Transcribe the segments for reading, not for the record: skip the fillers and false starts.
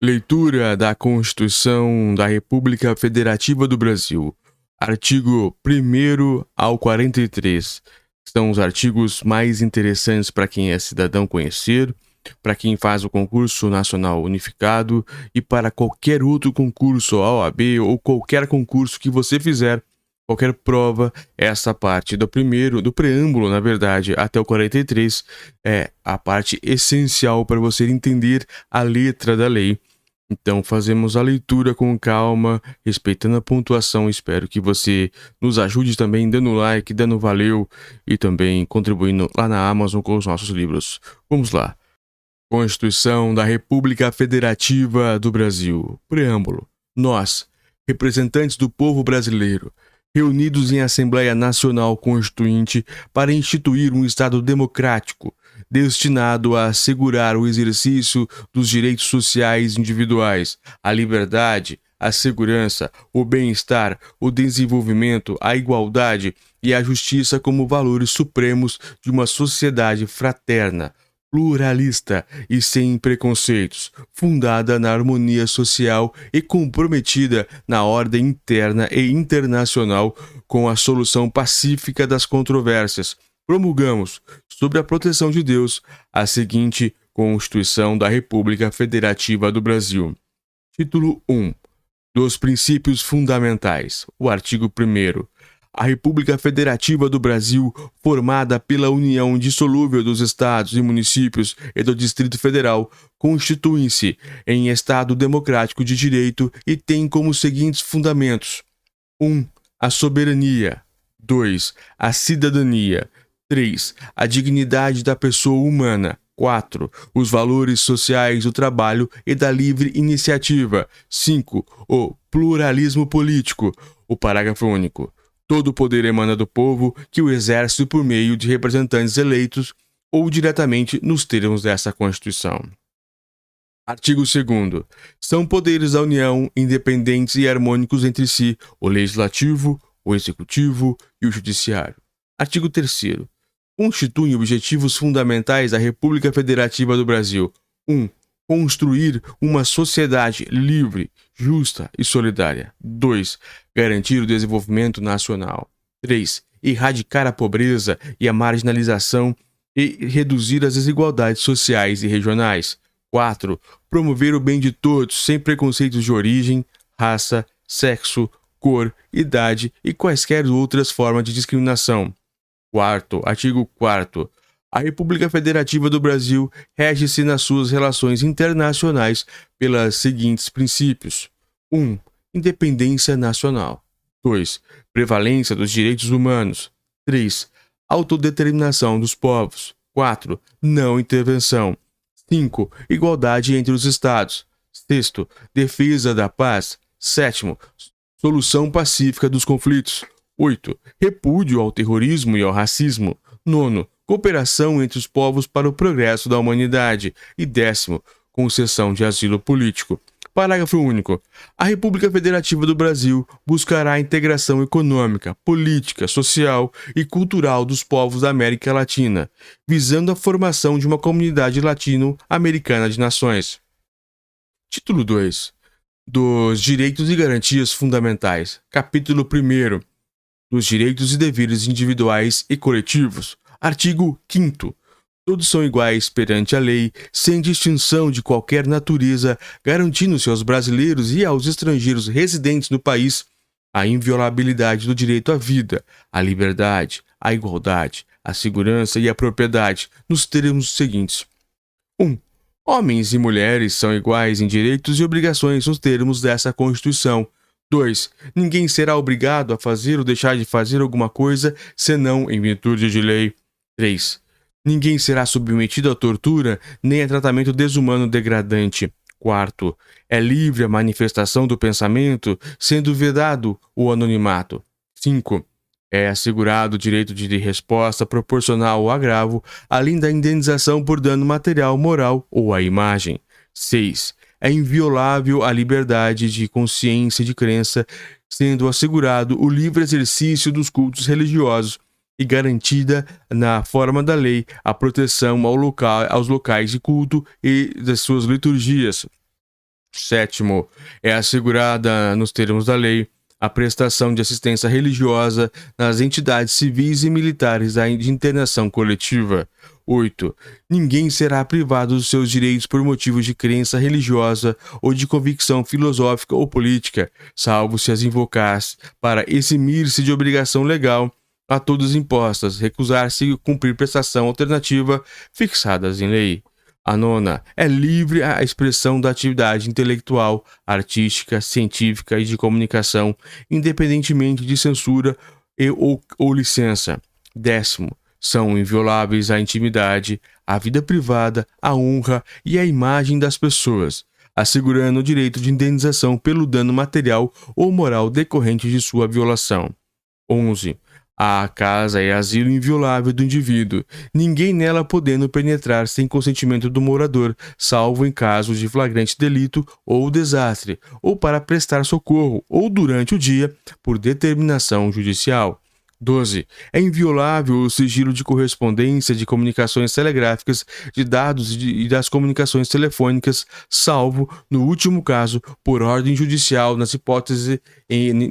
Leitura da Constituição da República Federativa do Brasil. Artigo 1º ao 43. São os artigos mais interessantes para quem é cidadão conhecer, para quem faz o concurso nacional unificado e para qualquer outro concurso, OAB ou qualquer concurso que você fizer, qualquer prova. Essa parte do preâmbulo, na verdade, até o 43, é a parte essencial para você entender a letra da lei. Então, fazemos a leitura com calma, respeitando a pontuação. Espero que você nos ajude também dando like, dando valeu e também contribuindo lá na Amazon com os nossos livros. Vamos lá. Constituição da República Federativa do Brasil. Preâmbulo. Nós, representantes do povo brasileiro, reunidos em Assembleia Nacional Constituinte para instituir um Estado democrático, destinado a assegurar o exercício dos direitos sociais individuais, a liberdade, a segurança, o bem-estar, o desenvolvimento, a igualdade e a justiça como valores supremos de uma sociedade fraterna, pluralista e sem preconceitos, fundada na harmonia social e comprometida na ordem interna e internacional com a solução pacífica das controvérsias. Promulgamos, sob a proteção de Deus, a seguinte Constituição da República Federativa do Brasil. Título 1. Dos princípios fundamentais. O artigo 1º. A República Federativa do Brasil, formada pela união indissolúvel dos estados e municípios e do Distrito Federal, constituem-se em Estado democrático de direito e tem como seguintes fundamentos: 1. A soberania. 2. A cidadania. 3. A dignidade da pessoa humana. 4. Os valores sociais do trabalho e da livre iniciativa. 5. O pluralismo político. O parágrafo único. Todo o poder emana do povo, que o exerce por meio de representantes eleitos ou diretamente nos termos dessa Constituição. Artigo 2º. São poderes da União, independentes e harmônicos entre si, o Legislativo, o Executivo e o Judiciário. Artigo 3º. Constituem objetivos fundamentais da República Federativa do Brasil. 1. Construir uma sociedade livre, justa e solidária. 2. Garantir o desenvolvimento nacional. 3. Erradicar a pobreza e a marginalização e reduzir as desigualdades sociais e regionais. 4. Promover o bem de todos, sem preconceitos de origem, raça, sexo, cor, idade e quaisquer outras formas de discriminação. Artigo 4º. A República Federativa do Brasil rege-se nas suas relações internacionais pelos seguintes princípios: 1. Independência nacional. 2. Prevalência dos direitos humanos. 3. Autodeterminação dos povos. 4. Não intervenção. 5. Igualdade entre os Estados. 6. Defesa da paz. 7. Solução pacífica dos conflitos. 8. Repúdio ao terrorismo e ao racismo. 9. Cooperação entre os povos para o progresso da humanidade. E 10º. Concessão de asilo político. Parágrafo único. A República Federativa do Brasil buscará a integração econômica, política, social e cultural dos povos da América Latina, visando a formação de uma comunidade latino-americana de nações. Título 2. Dos Direitos e Garantias Fundamentais. Capítulo 1º. Dos Direitos e Deveres Individuais e Coletivos. Artigo 5º. Todos são iguais perante a lei, sem distinção de qualquer natureza, garantindo-se aos brasileiros e aos estrangeiros residentes no país a inviolabilidade do direito à vida, à liberdade, à igualdade, à segurança e à propriedade, nos termos seguintes: 1. Homens e mulheres são iguais em direitos e obrigações nos termos dessa Constituição. 2. Ninguém será obrigado a fazer ou deixar de fazer alguma coisa, senão em virtude de lei. 3. Ninguém será submetido à tortura nem a tratamento desumano degradante. 4. É livre a manifestação do pensamento, sendo vedado o anonimato. 5. É assegurado o direito de resposta proporcional ao agravo, além da indenização por dano material, moral ou à imagem. 6. É inviolável a liberdade de consciência e de crença, sendo assegurado o livre exercício dos cultos religiosos e garantida, na forma da lei, a proteção aos locais de culto e das suas liturgias. Sétimo, é assegurada, nos termos da lei, a prestação de assistência religiosa nas entidades civis e militares de internação coletiva. 8. Ninguém será privado dos seus direitos por motivos de crença religiosa ou de convicção filosófica ou política, salvo se as invocasse para eximir-se de obrigação legal a todos impostas, recusar-se a cumprir prestação alternativa fixadas em lei. A nona, é livre a expressão da atividade intelectual, artística, científica e de comunicação, independentemente de censura ou licença. 10º, são invioláveis a intimidade, a vida privada, a honra e a imagem das pessoas, assegurando o direito de indenização pelo dano material ou moral decorrente de sua violação. 11. A casa é asilo inviolável do indivíduo, ninguém nela podendo penetrar sem consentimento do morador, salvo em casos de flagrante delito ou desastre, ou para prestar socorro, ou durante o dia, por determinação judicial. 12. É inviolável o sigilo de correspondência, de comunicações telegráficas, de dados e das comunicações telefônicas, salvo, no último caso, por ordem judicial, nas hipóteses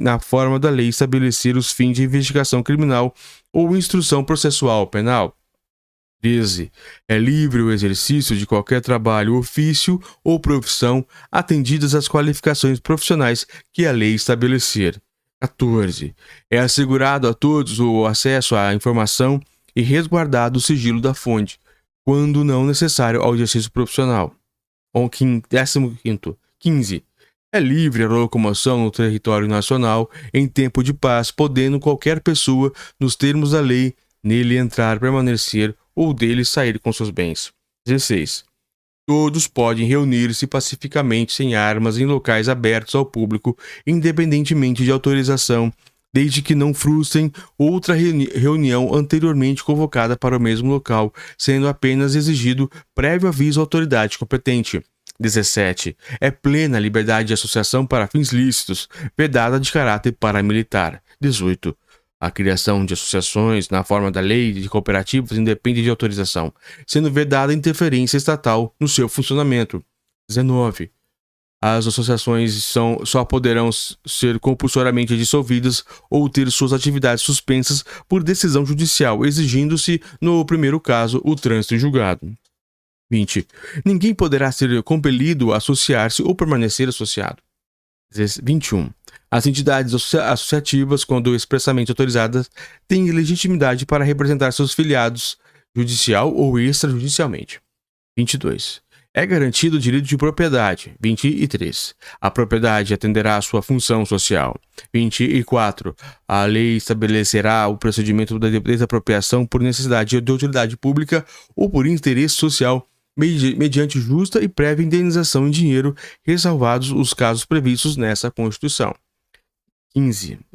na forma da lei estabelecer os fins de investigação criminal ou instrução processual penal. 13. É livre o exercício de qualquer trabalho, ofício ou profissão, atendidas as qualificações profissionais que a lei estabelecer. 14. É assegurado a todos o acesso à informação e resguardado o sigilo da fonte, quando não necessário ao exercício profissional. 15. 15. É livre a locomoção no território nacional em tempo de paz, podendo qualquer pessoa, nos termos da lei, nele entrar, permanecer ou dele sair com seus bens. 16. Todos podem reunir-se pacificamente sem armas em locais abertos ao público, independentemente de autorização, desde que não frustrem outra reunião anteriormente convocada para o mesmo local, sendo apenas exigido prévio aviso à autoridade competente. 17. É plena a liberdade de associação para fins lícitos, vedada de caráter paramilitar. 18. A criação de associações, na forma da lei de cooperativas, independe de autorização, sendo vedada interferência estatal no seu funcionamento. 19. As associações só poderão ser compulsoriamente dissolvidas ou ter suas atividades suspensas por decisão judicial, exigindo-se, no primeiro caso, o trânsito em julgado. 20. Ninguém poderá ser compelido a associar-se ou permanecer associado. 21. As entidades associativas, quando expressamente autorizadas, têm legitimidade para representar seus filiados, judicial ou extrajudicialmente. 22. É garantido o direito de propriedade. 23. A propriedade atenderá à sua função social. 24. A lei estabelecerá o procedimento da desapropriação por necessidade de utilidade pública ou por interesse social, mediante justa e prévia indenização em dinheiro, ressalvados os casos previstos nessa Constituição.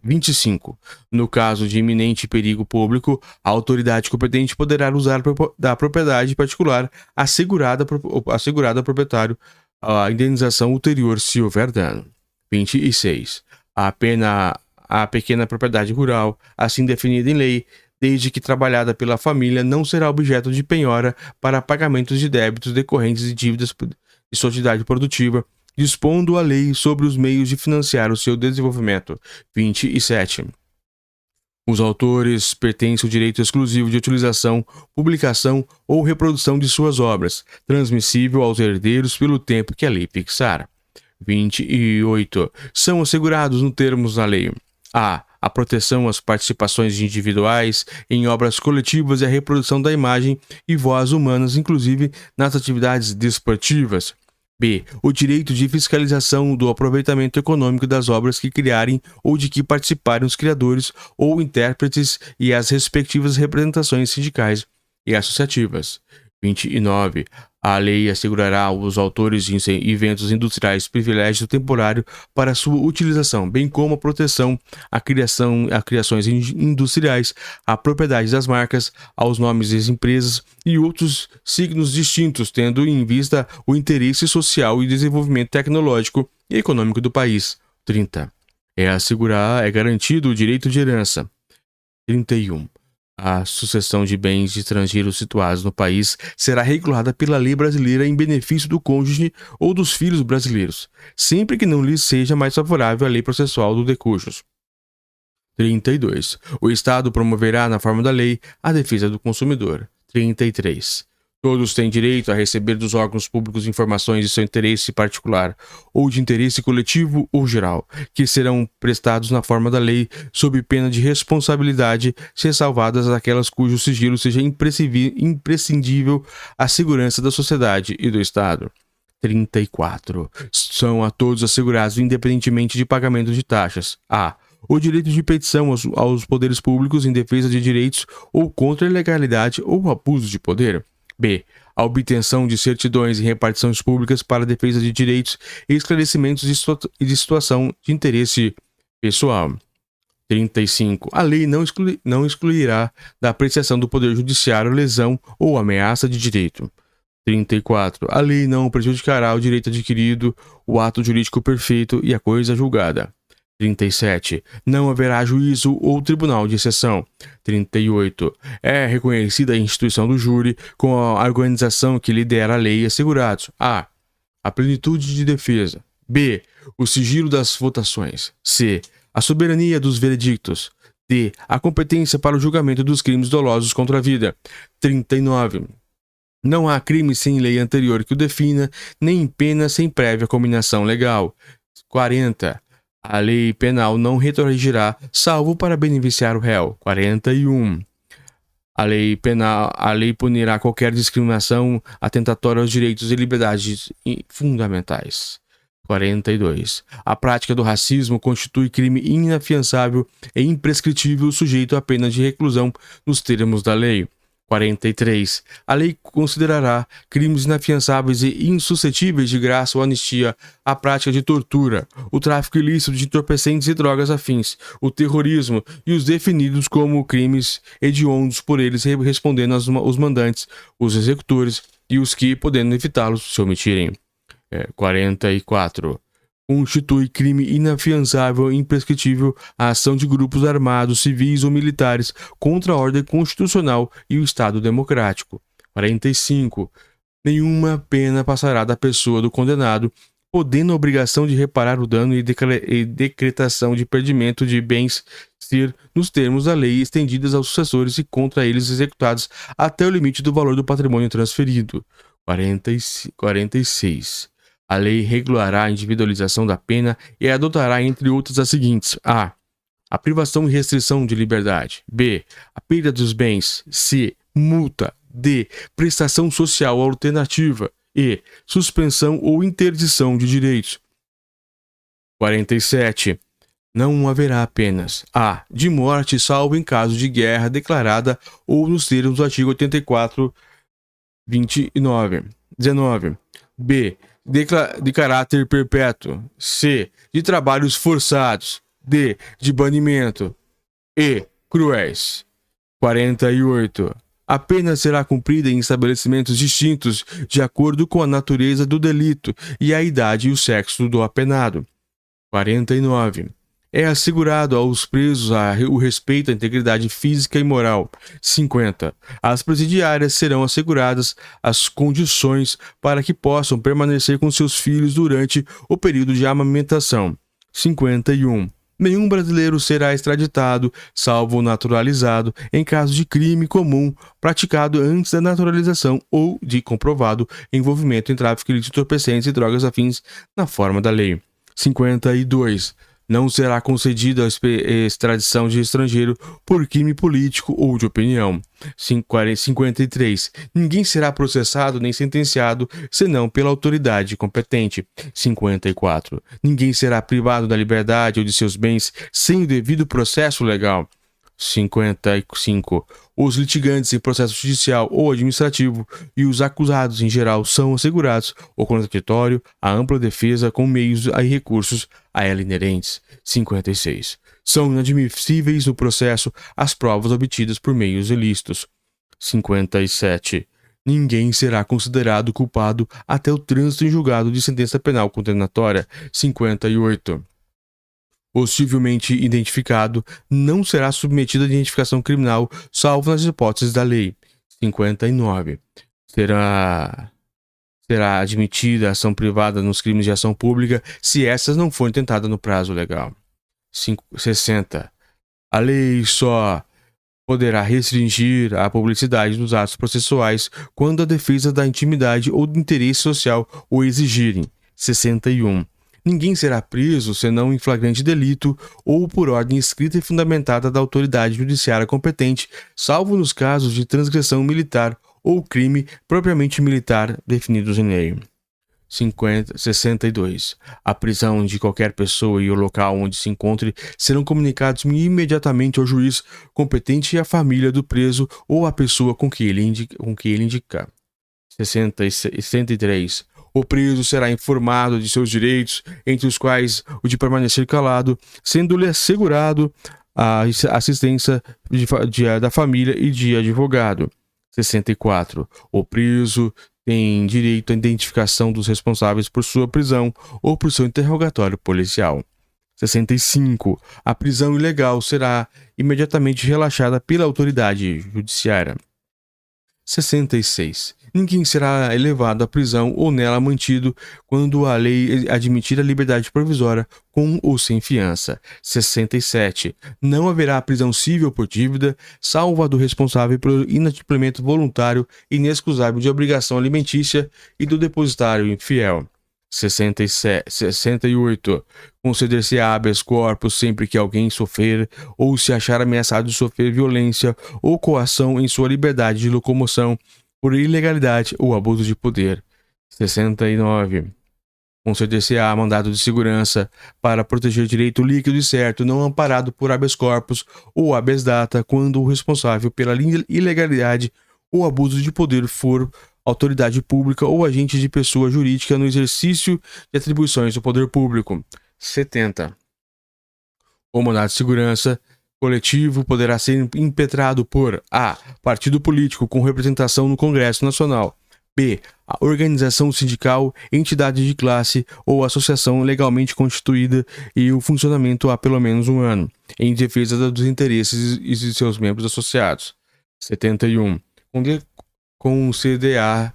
25. No caso de iminente perigo público, a autoridade competente poderá usar da propriedade particular assegurada ao proprietário a indenização ulterior se houver dano. 26. A pequena propriedade rural, assim definida em lei, desde que trabalhada pela família, não será objeto de penhora para pagamentos de débitos decorrentes de dívidas de sua atividade produtiva, dispondo a lei sobre os meios de financiar o seu desenvolvimento. 27. Os autores pertencem ao direito exclusivo de utilização, publicação ou reprodução de suas obras, transmissível aos herdeiros pelo tempo que a lei fixar. 28. São assegurados nos termos da lei: a proteção às participações individuais em obras coletivas e a reprodução da imagem e voz humanas, inclusive nas atividades desportivas. B. O direito de fiscalização do aproveitamento econômico das obras que criarem ou de que participarem os criadores ou intérpretes e as respectivas representações sindicais e associativas. 29. A lei assegurará aos autores de eventos industriais privilégio temporário para sua utilização, bem como a proteção à criações industriais, à propriedade das marcas, aos nomes das empresas e outros signos distintos, tendo em vista o interesse social e desenvolvimento tecnológico e econômico do país. 30. É garantido o direito de herança. 31. A sucessão de bens de estrangeiros situados no país será regulada pela lei brasileira em benefício do cônjuge ou dos filhos brasileiros, sempre que não lhes seja mais favorável a lei processual do decujus. 32. O Estado promoverá, na forma da lei, a defesa do consumidor. 33. Todos têm direito a receber dos órgãos públicos informações de seu interesse particular ou de interesse coletivo ou geral, que serão prestados na forma da lei, sob pena de responsabilidade, se salvadas aquelas cujo sigilo seja imprescindível à segurança da sociedade e do Estado. 34. São a todos assegurados, independentemente de pagamento de taxas: a. O direito de petição aos poderes públicos em defesa de direitos ou contra a ilegalidade ou abuso de poder. B. A obtenção de certidões e repartições públicas para a defesa de direitos e esclarecimentos de situação de interesse pessoal. 35. A lei não excluirá da apreciação do Poder Judiciário lesão ou ameaça de direito. 34. A lei não prejudicará o direito adquirido, o ato jurídico perfeito e a coisa julgada. 37. Não haverá juízo ou tribunal de exceção. 38. É reconhecida a instituição do júri com a organização que lidera a lei e assegurados: a. A plenitude de defesa. B. O sigilo das votações. C. A soberania dos veredictos. D. A competência para o julgamento dos crimes dolosos contra a vida. 39. Não há crime sem lei anterior que o defina, nem pena sem prévia combinação legal. 40. A lei penal não retroagirá, salvo para beneficiar o réu. 41. A lei punirá qualquer discriminação atentatória aos direitos e liberdades fundamentais. 42. A prática do racismo constitui crime inafiançável e imprescritível, sujeito a pena de reclusão nos termos da lei. 43. A lei considerará crimes inafiançáveis e insuscetíveis de graça ou anistia a prática de tortura, o tráfico ilícito de entorpecentes e drogas afins, o terrorismo e os definidos como crimes hediondos por eles, respondendo os mandantes, os executores e os que, podendo evitá-los, se omitirem. 44. Constitui crime inafiançável e imprescritível a ação de grupos armados, civis ou militares contra a ordem constitucional e o Estado democrático. 45. Nenhuma pena passará da pessoa do condenado, podendo a obrigação de reparar o dano e decretação de perdimento de bens ser, nos termos da lei, estendidas aos sucessores e contra eles executados até o limite do valor do patrimônio transferido. 46. A lei regulará a individualização da pena e adotará, entre outras, as seguintes: a. A privação e restrição de liberdade. B. A perda dos bens. C. Multa. D. Prestação social alternativa. E. Suspensão ou interdição de direitos. 47. Não haverá penas: a. De morte, salvo em caso de guerra declarada ou nos termos do artigo 84, 29. 19. B. De caráter perpétuo. C. De trabalhos forçados. D. De banimento. E. Cruéis. 48. A pena será cumprida em estabelecimentos distintos de acordo com a natureza do delito e a idade e o sexo do apenado. 49. É assegurado aos presos o respeito à integridade física e moral. 50. Às presidiárias serão asseguradas as condições para que possam permanecer com seus filhos durante o período de amamentação. 51. Nenhum brasileiro será extraditado, salvo naturalizado, em caso de crime comum praticado antes da naturalização ou de comprovado envolvimento em tráfico ilícito de entorpecentes e drogas afins na forma da lei. 52. Não será concedida a extradição de estrangeiro por crime político ou de opinião. 53. Ninguém será processado nem sentenciado senão pela autoridade competente. 54. Ninguém será privado da liberdade ou de seus bens sem o devido processo legal. 55. Os litigantes em processo judicial ou administrativo e os acusados em geral são assegurados o contraditório, a ampla defesa com meios e recursos a ela inerentes. 56. São inadmissíveis no processo as provas obtidas por meios ilícitos. 57. Ninguém será considerado culpado até o trânsito em julgado de sentença penal condenatória. 58. possivelmente identificado, não será submetido à identificação criminal, salvo nas hipóteses da lei. 59. Será admitida a ação privada nos crimes de ação pública se essas não forem tentadas no prazo legal. 60. A lei só poderá restringir a publicidade dos atos processuais quando a defesa da intimidade ou do interesse social o exigirem. 61. Ninguém será preso senão em flagrante delito ou por ordem escrita e fundamentada da autoridade judiciária competente, salvo nos casos de transgressão militar ou crime propriamente militar definidos em lei. 62. A prisão de qualquer pessoa e o local onde se encontre serão comunicados imediatamente ao juiz competente e à família do preso ou à pessoa com que ele indicar. 63. O preso será informado de seus direitos, entre os quais o de permanecer calado, sendo-lhe assegurado a assistência da família e de advogado. 64. O preso tem direito à identificação dos responsáveis por sua prisão ou por seu interrogatório policial. 65. A prisão ilegal será imediatamente relaxada pela autoridade judiciária. 66. Ninguém será elevado à prisão ou nela mantido quando a lei admitir a liberdade provisória com ou sem fiança. 67. Não haverá prisão civil por dívida, salvo a do responsável pelo inadimplemento voluntário e inexcusável de obrigação alimentícia e do depositário infiel. 68. Conceder-se-á habeas corpus sempre que alguém sofrer ou se achar ameaçado de sofrer violência ou coação em sua liberdade de locomoção por ilegalidade ou abuso de poder. 69. Conceder-se-á mandado de segurança para proteger direito líquido e certo não amparado por habeas corpus ou habeas data quando o responsável pela ilegalidade ou abuso de poder for autoridade pública ou agente de pessoa jurídica no exercício de atribuições do poder público. 70. O mandado de segurança coletivo poderá ser impetrado por a. Partido político com representação no Congresso Nacional. B. A organização sindical, entidade de classe ou associação legalmente constituída e o funcionamento há pelo menos um ano, em defesa dos interesses de seus membros associados. 71. Conceder-se-á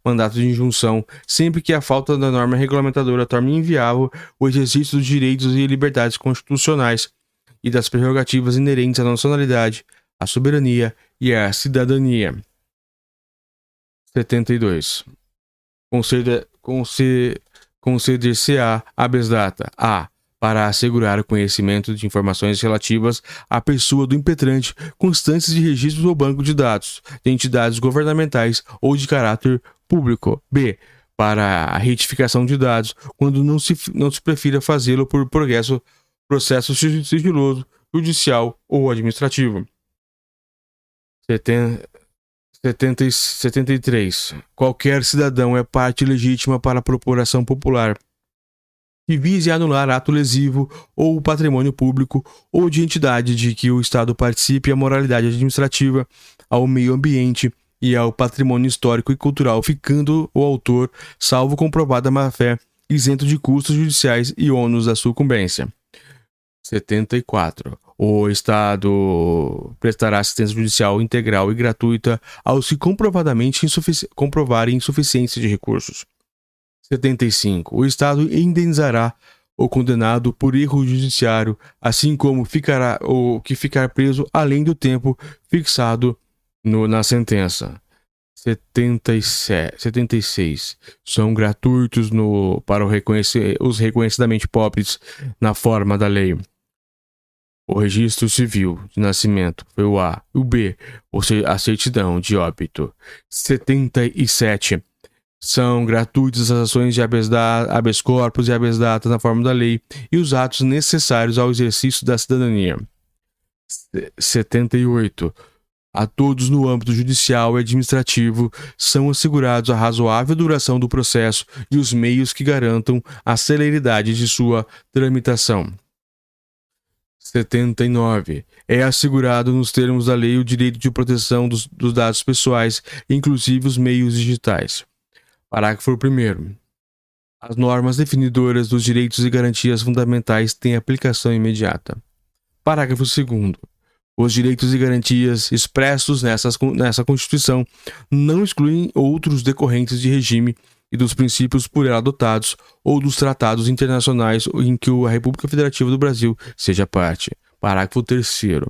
mandato de injunção sempre que a falta da norma regulamentadora torne inviável o exercício dos direitos e liberdades constitucionais e das prerrogativas inerentes à nacionalidade, à soberania e à cidadania. 72. Conceder-se-á habeas data a. Para assegurar o conhecimento de informações relativas à pessoa do impetrante constantes de registros ou banco de dados de entidades governamentais ou de caráter público. B. Para a retificação de dados quando não se prefira fazê-lo por processo sigiloso, judicial ou administrativo. 73. Qualquer cidadão é parte legítima para a procuração popular que vise anular ato lesivo ou o patrimônio público ou de entidade de que o Estado participe à moralidade administrativa, ao meio ambiente e ao patrimônio histórico e cultural, ficando o autor, salvo comprovada má-fé, isento de custos judiciais e ônus da sucumbência. 74. O Estado prestará assistência judicial integral e gratuita aos que comprovadamente comprovarem insuficiência de recursos. 75. O Estado indenizará o condenado por erro judiciário, assim como ficará o que ficar preso além do tempo fixado na sentença. 76. São gratuitos para os reconhecidamente pobres na forma da lei. O registro civil de nascimento foi o A. O B, a certidão de óbito. 77. São gratuitas as ações de habeas corpus e habeas data na forma da lei e os atos necessários ao exercício da cidadania. 78. A todos no âmbito judicial e administrativo são assegurados a razoável duração do processo e os meios que garantam a celeridade de sua tramitação. 79. É assegurado nos termos da lei o direito de proteção dos dados pessoais, inclusive os meios digitais. Parágrafo 1º. As normas definidoras dos direitos e garantias fundamentais têm aplicação imediata. Parágrafo 2º. Os direitos e garantias expressos nessa Constituição não excluem outros decorrentes de regime e dos princípios por ela adotados ou dos tratados internacionais em que a República Federativa do Brasil seja parte. Parágrafo 3º.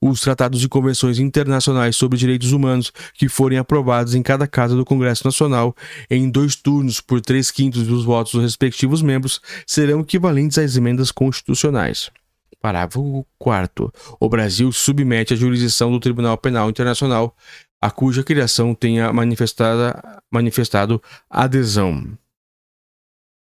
Os tratados e convenções internacionais sobre direitos humanos que forem aprovados em cada casa do Congresso Nacional em 2 turnos por 3/5 dos votos dos respectivos membros serão equivalentes às emendas constitucionais. Parágrafo 4º. O Brasil submete à jurisdição do Tribunal Penal Internacional, a cuja criação tenha manifestado adesão.